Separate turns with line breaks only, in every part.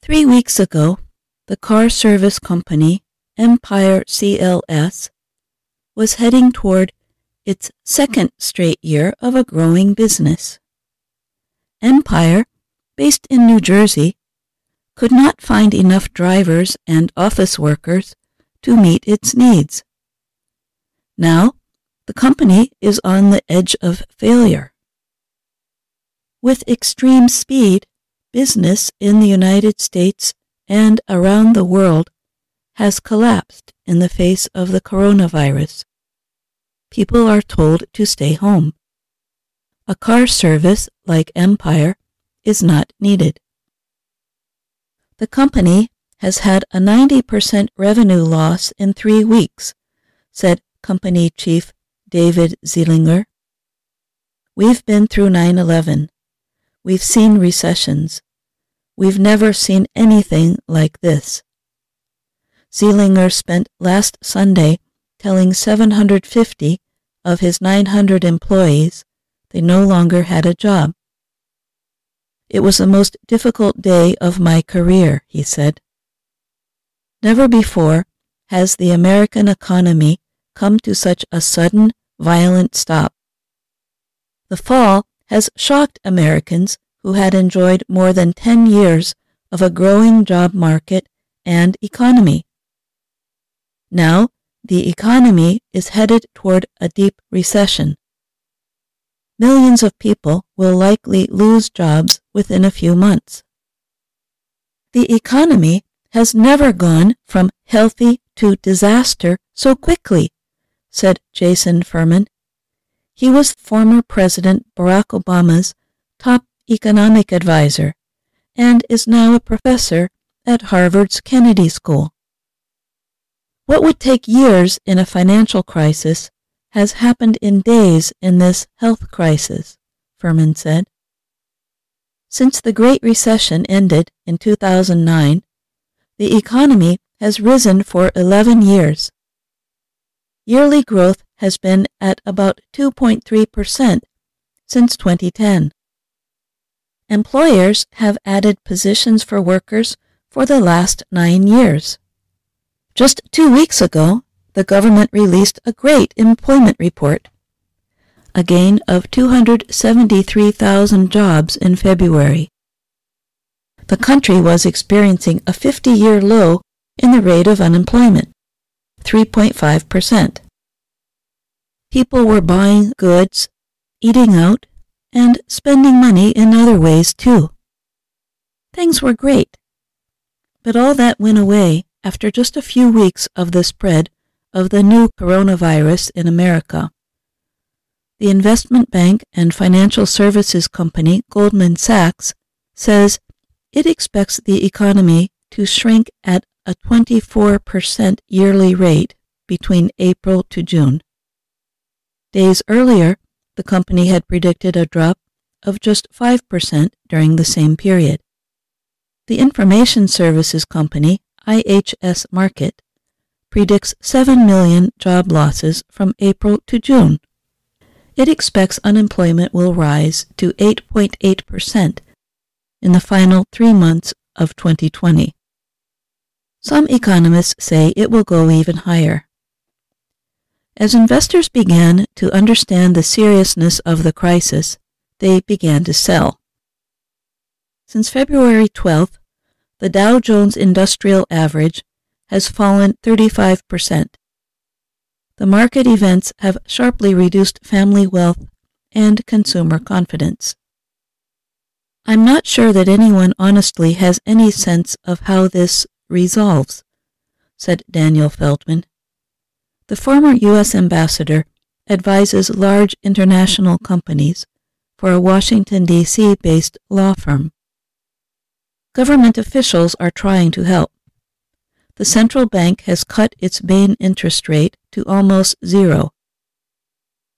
3 weeks ago, the car service company Empire CLS was heading toward its second straight year of a growing business. Empire, based in New Jersey, could not find enough drivers and office workers to meet its needs. Now, the company is on the edge of failure. With extreme speed, business in the United States and around the world has collapsed in the face of the coronavirus. People are told to stay home. A car service like Empire is not needed. The company has had a 90% revenue loss in 3 weeks, said company chief David Zeilinger. We've been through 9/11. We've seen recessions. We've never seen anything like this. Zeilinger spent last Sunday telling 750 of his 900 employees they no longer had a job. It was the most difficult day of my career, he said. Never before has the American economy come to such a sudden, violent stop. The fall has shocked Americans who had enjoyed more than 10 years of a growing job market and economy. Now, the economy is headed toward a deep recession. Millions of people will likely lose jobs within a few months. The economy has never gone from healthy to disaster so quickly, said Jason Furman. He was former President Barack Obama's top economic advisor and is now a professor at Harvard's Kennedy School. What would take years in a financial crisis has happened in days in this health crisis, Furman said. Since the Great Recession ended in 2009, the economy has risen for 11 years. Yearly growth has been at about 2.3% since 2010. Employers have added positions for workers for the last 9 years. Just 2 weeks ago, the government released a great employment report, a gain of 273,000 jobs in February. The country was experiencing a 50-year low in the rate of unemployment, 3.5%. People were buying goods, eating out, and spending money in other ways too. Things were great. But all that went away after just a few weeks of the spread of the new coronavirus in America. The investment bank and financial services company Goldman Sachs says it expects the economy to shrink at a 24% yearly rate between April to June. Days earlier, the company had predicted a drop of just 5% during the same period. The information services company IHS Markit predicts 7 million job losses from April to June. It expects unemployment will rise to 8.8% in the final 3 months of 2020. Some economists say it will go even higher. As investors began to understand the seriousness of the crisis, they began to sell. Since February 12th, the Dow Jones Industrial Average has fallen 35%. The market events have sharply reduced family wealth and consumer confidence. I'm not sure that anyone honestly has any sense of how this resolves, said Daniel Feldman. The former U.S. ambassador advises large international companies for a Washington, D.C. based law firm. Government officials are trying to help. The central bank has cut its main interest rate to almost zero.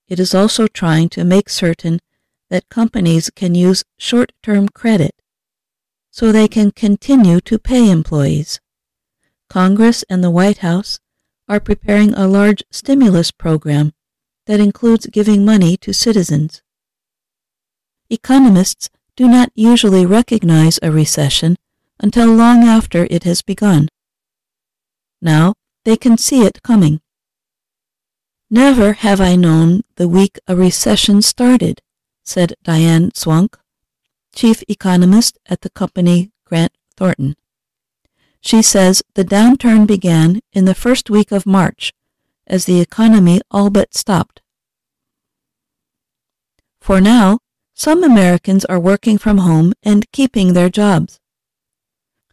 It is also trying to make certain that companies can use short-term credit so they can continue to pay employees. Congress and the White House are preparing a large stimulus program that includes giving money to citizens. Economists do not usually recognize a recession until long after it has begun. Now they can see it coming. "Never have I known the week a recession started," said Diane Swunk, chief economist at the company Grant Thornton. She says the downturn began in the first week of March as the economy all but stopped. For now, some Americans are working from home and keeping their jobs.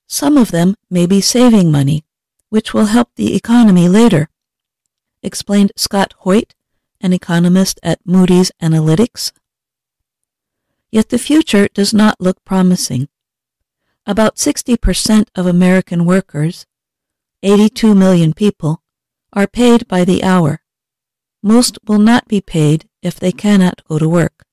Some of them may be saving money, which will help the economy later, explained Scott Hoyt, an economist at Moody's Analytics. Yet the future does not look promising. About 60% of American workers, 82 million people, are paid by the hour. Most will not be paid if they cannot go to work.